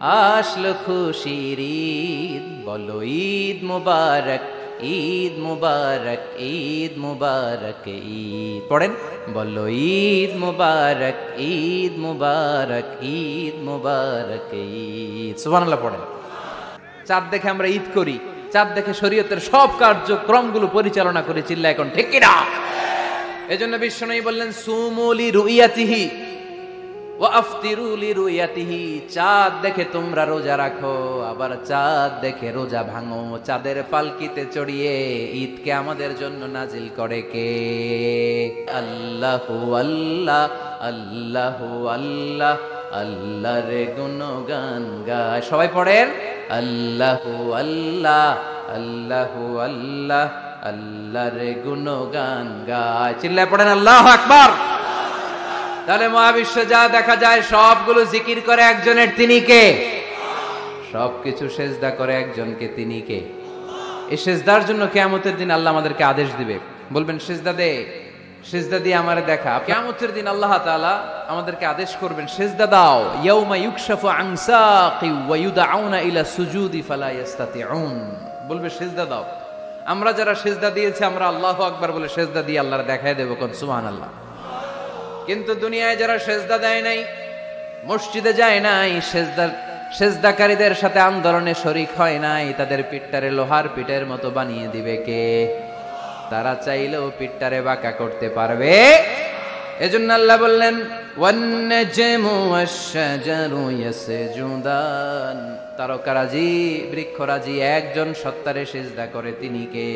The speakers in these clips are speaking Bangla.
আসলো খুশির ঈদ, বলো ঈদ মুবারক, ঈদ মুবারক, ঈদ মুবারক, ঈদ পড়েন, বলো ঈদ মুবারক, ঈদ মুবারক, ঈদ মুবারক, ঈদ। সুবহানাল্লাহ পড়েন। চাঁদ দেখে আমরা ঈদ করি, চাঁদ দেখে শরীয়তের সব কার্যক্রমগুলো পরিচালনা করে, চিল্লা এখন ঠিক কিনা? এজন্য বিশ্বনবী বললেন সুমু লিরুইয়াতিহি ওয়া আফতিরু লিরুইয়াতিহি, চাঁদ দেখে তোমরা রোজা রাখো, আবার চাঁদ দেখে রোজা ভাঙো। চাঁদের পালকিতে চড়িয়ে ঈদকে আমাদের জন্য নাজিল করে কে? আল্লাহু আল্লাহ, আল্লাহু আল্লাহ, আল্লাহর গুণগান গায়। সবাই পড়েন আল্লাহু আল্লাহ, আল্লাহু আল্লাহ, আল্লাহর গুণগান গায়। চিল্লায় পড়েন আল্লাহু আকবার। তাহলে মহাবিশ্বে যা দেখা যায় সবগুলো জিকির করে একজনের, তিনি কে? সবকিছু সেজদা করে একজনকে, তিনি কে? এই সেজদার জন্য কিয়ামতের দিন আল্লাহ আমাদেরকে আদেশ দিবে, বলবেন সেজদা দে, সেজদা দিয়ে আমারে দেখা। কিয়ামতের দিন আল্লাহ তাআলা আমাদেরকে আদেশ করবেন সেজদা দাও। ইয়াউমা ইউকশাফু আন সাকি ওয়া ইউদআউনা ইলা সুজুদি ফালা ইস্তাতিউন, বলবে সেজদা দাও। আমরা যারা সেজদা দিয়েছি আমরা আল্লাহু আকবার বলে সেজদা দিয়ে আল্লাহর দেখায় দেব, কোন সুবহানাল্লাহ। কিন্তু দুনিয়ায় যারা সেজদা দেয় নাই, মসজিদে যায় নাই, সেজদাকারীদের সাথে আন্দোলনে শরীক হয় নাই, তাদের পিঠটারে লোহার পিঠের মতো বানিয়ে দিবে কে? তারা চাইলেও পিঠটারে বাঁকা করতে পারবে? এজন্য আল্লাহ বললেন ওয়ান-নাজমু ওয়াশ-শাজারু ইয়াসজুদান, তারকারাজি বৃক্ষরাজি একজন সত্তারে সিজদা করে, তিনি কে?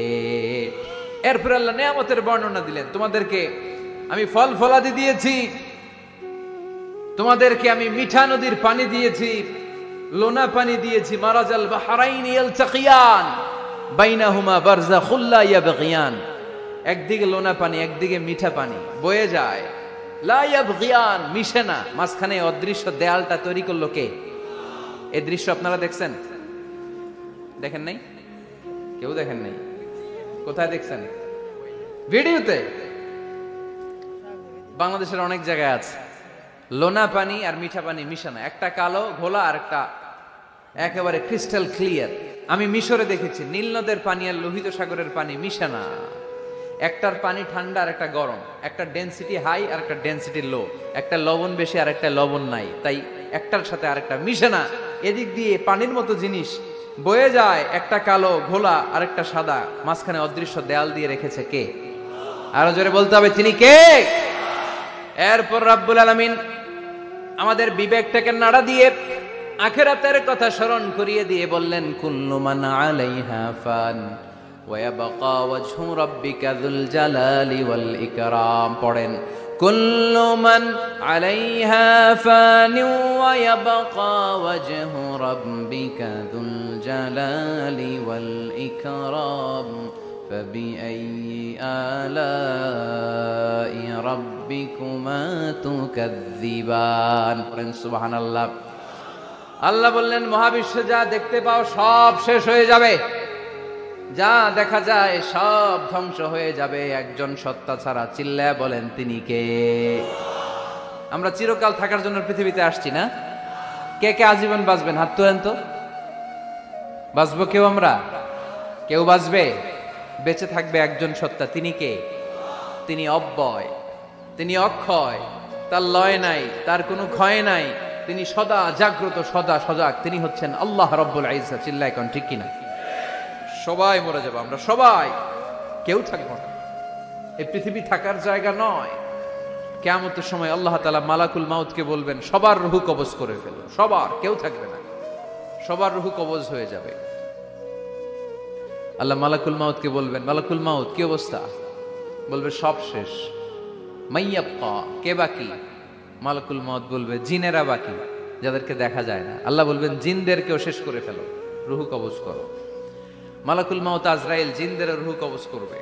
এরপর আল্লাহ নিয়ামতের বর্ণনা দিলেন, তোমাদেরকে আমি ফল ফলাদি দিয়েছি, তোমাদেরকে আমি মিঠা নদীর পানি দিয়েছি, লোনা পানি দিয়েছি, মারাজাল বাহরাইন ইয়ালতাকিয়ান বাইনাহুমা বারযাখুল লা ইয়াবগিয়ান, একদিকে লোনা পানি একদিকে মিঠা পানি বয়ে যায়, লা ইয়াবগিয়ান মিশে না, মাঝখানে অদৃশ্য দেয়ালটা তৈরি করলো কে? এই দৃশ্য আপনারা দেখছেন? দেখেন নাই? কেউ দেখেন নাই? কোথায় দেখছেন? ভিডিওতে। বাংলাদেশের অনেক জায়গায় আছে লোনা পানি আর মিঠা পানি মিশানো, একটা কালো ঘোলা আর একটা একেবারে ক্রিস্টাল ক্লিয়ার। আমি মিশরে দেখেছি নীল নদের পানি আর লোহিত সাগরের পানি মিশানা, একটার পানি ঠান্ডা আর একটা গরম, একটা ডেনসিটি হাই আর একটা ডেনসিটি লো, একটা লবণ বেশি আর একটা লবণ নাই, তাই একটার সাথে আর একটা মিশানা। এদিক দিয়ে পানির মতো জিনিস বয়ে যায়, একটা কালো ঘোলা আর একটা সাদা, মাঝখানে অদৃশ্য দেয়াল দিয়ে রেখেছে কে? আরো জোরে বলতে হবে, তিনি কে? এরপর রাব্বুল আলামিন আমাদের বিবেকটাকে নাড়া দিয়ে আখিরাতের কথা স্মরণ করিয়ে দিয়ে বললেন কুল্লু মান আলাইহা ফান ওয়া ইয়াবকা ওয়াজহু রাব্বিকা যুল জালালি ওয়াল ইকরাম। পড়েন কুল্লু মান আলাইহা ফান ওয়া ইয়াবকা ওয়াজহু রাব্বিকা যুল জালালি ওয়াল ইকরাম فبأي آلاء ربكما تكذبان। সুবহানাল্লাহ। আল্লাহ বললেন মহাবিশ্বে যা দেখতে পাও সব শেষ হয়ে যাবে, যা দেখা যায় সব ধ্বংস হয়ে যাবে একজন সত্তা ছাড়া। চিল্লায়া বলেন তিনি কে? আমরা চিরকাল থাকার জন্য পৃথিবীতে আসছি না? কে কে আজীবন বাঁচবেন? হাত তোলেন তো। বাঁচবো কেউ? আমরা কেউ বাঁচবে? বেঁচে থাকবে একজন সত্তা, তিনি কে? তিনি অব্যয়, তিনি অক্ষয়, তার লয় নাই, তার কোনো ক্ষয় নাই, তিনি সদা জাগ্রত, সদা সজাগ, তিনি হচ্ছেন আল্লাহ রাব্বুল ইজ্জত। চিল্লায় কোন ঠিক কিনা? সবাই মরে যাবো আমরা, সবাই, কেউ থাকবো না। এই পৃথিবী থাকার জায়গা নয়। কিয়ামতের সময় আল্লাহ তাআলা মালাকুল মাউতকে বলবেন সবার রূহ কবজ করে ফেলো, সবার, কেউ থাকবে না, সবার রূহ কবজ হয়ে যাবে। আল্লাহ মালাকুল মাউতকে বলবেন মালাকুল মাউত কি অবস্থা? বলবে সব শেষ। মাইয়াবকা, কে বাকি? মালাকুল মাউত বলবে জিনেরা বাকি, যাদেরকে দেখা যায় না। আল্লাহ বলবেন জিনদেরকেও শেষ করে ফেলো, রূহ কবজ করো। মালাকুল মাউত আজরাইল জিনদের রূহ কবজ করবে।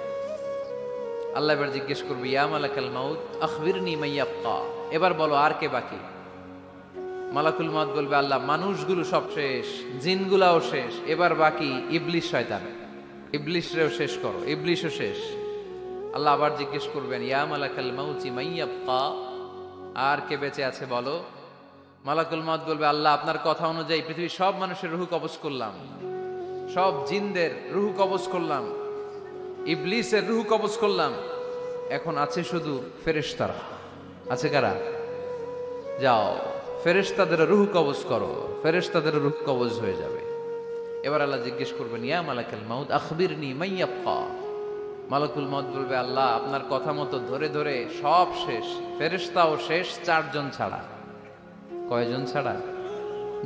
আল্লাহ এবার জিজ্ঞেস করবে ইয়া মালাকাল মাউত আখবিরনি মাইয়াবকা, এবার বলো আর কে বাকি? মালাকুল মাউত বলবে আল্লাহ মানুষগুলো সব শেষ, জিনগুলাও শেষ, এবার বাকি ইবলিস শয়তান, ইবলিসরেও শেষ করো, ইবলিসও শেষ। আল্লাহ আবার জিজ্ঞেস করবেন ইয়া মালাকাল মাউতি মাইয়াবকা, আর কে বেঁচে আছে বলো? মালাকুল মউত বলবে, আল্লাহ আপনার কথা অনুযায়ী পৃথিবীর সব মানুষের রুহ কবজ করলাম, সব জিনদের রুহ কবজ করলাম, ইবলিসের রুহ কবজ করলাম, এখন আছে শুধু ফেরেশতারা। আছে কারা? যাও ফেরেশতাদের রুহ কবজ করো। ফেরেশতাদের রুহ কবজ হয়ে যাবে। এবার আল্লাহ জিজ্ঞেস করবেন, ইয়া মালাকুল মউত আখবিরনি মান ইয়াবকা। মালাকুল মউত বলবে, আল্লাহ আপনার কথা মতো ধরে ধরে সব শেষ, ফেরেশতাও শেষ, 4 জন ছাড়া। কয়জন ছাড়া?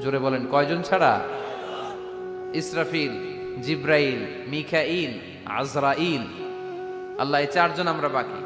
জোরে বলেন, কয়জন ছাড়া? ইসরাফিল, জিব্রাইল, মিকাইল, আজরাইল। আল্লাহ এই 4 জন আমরা বাকি।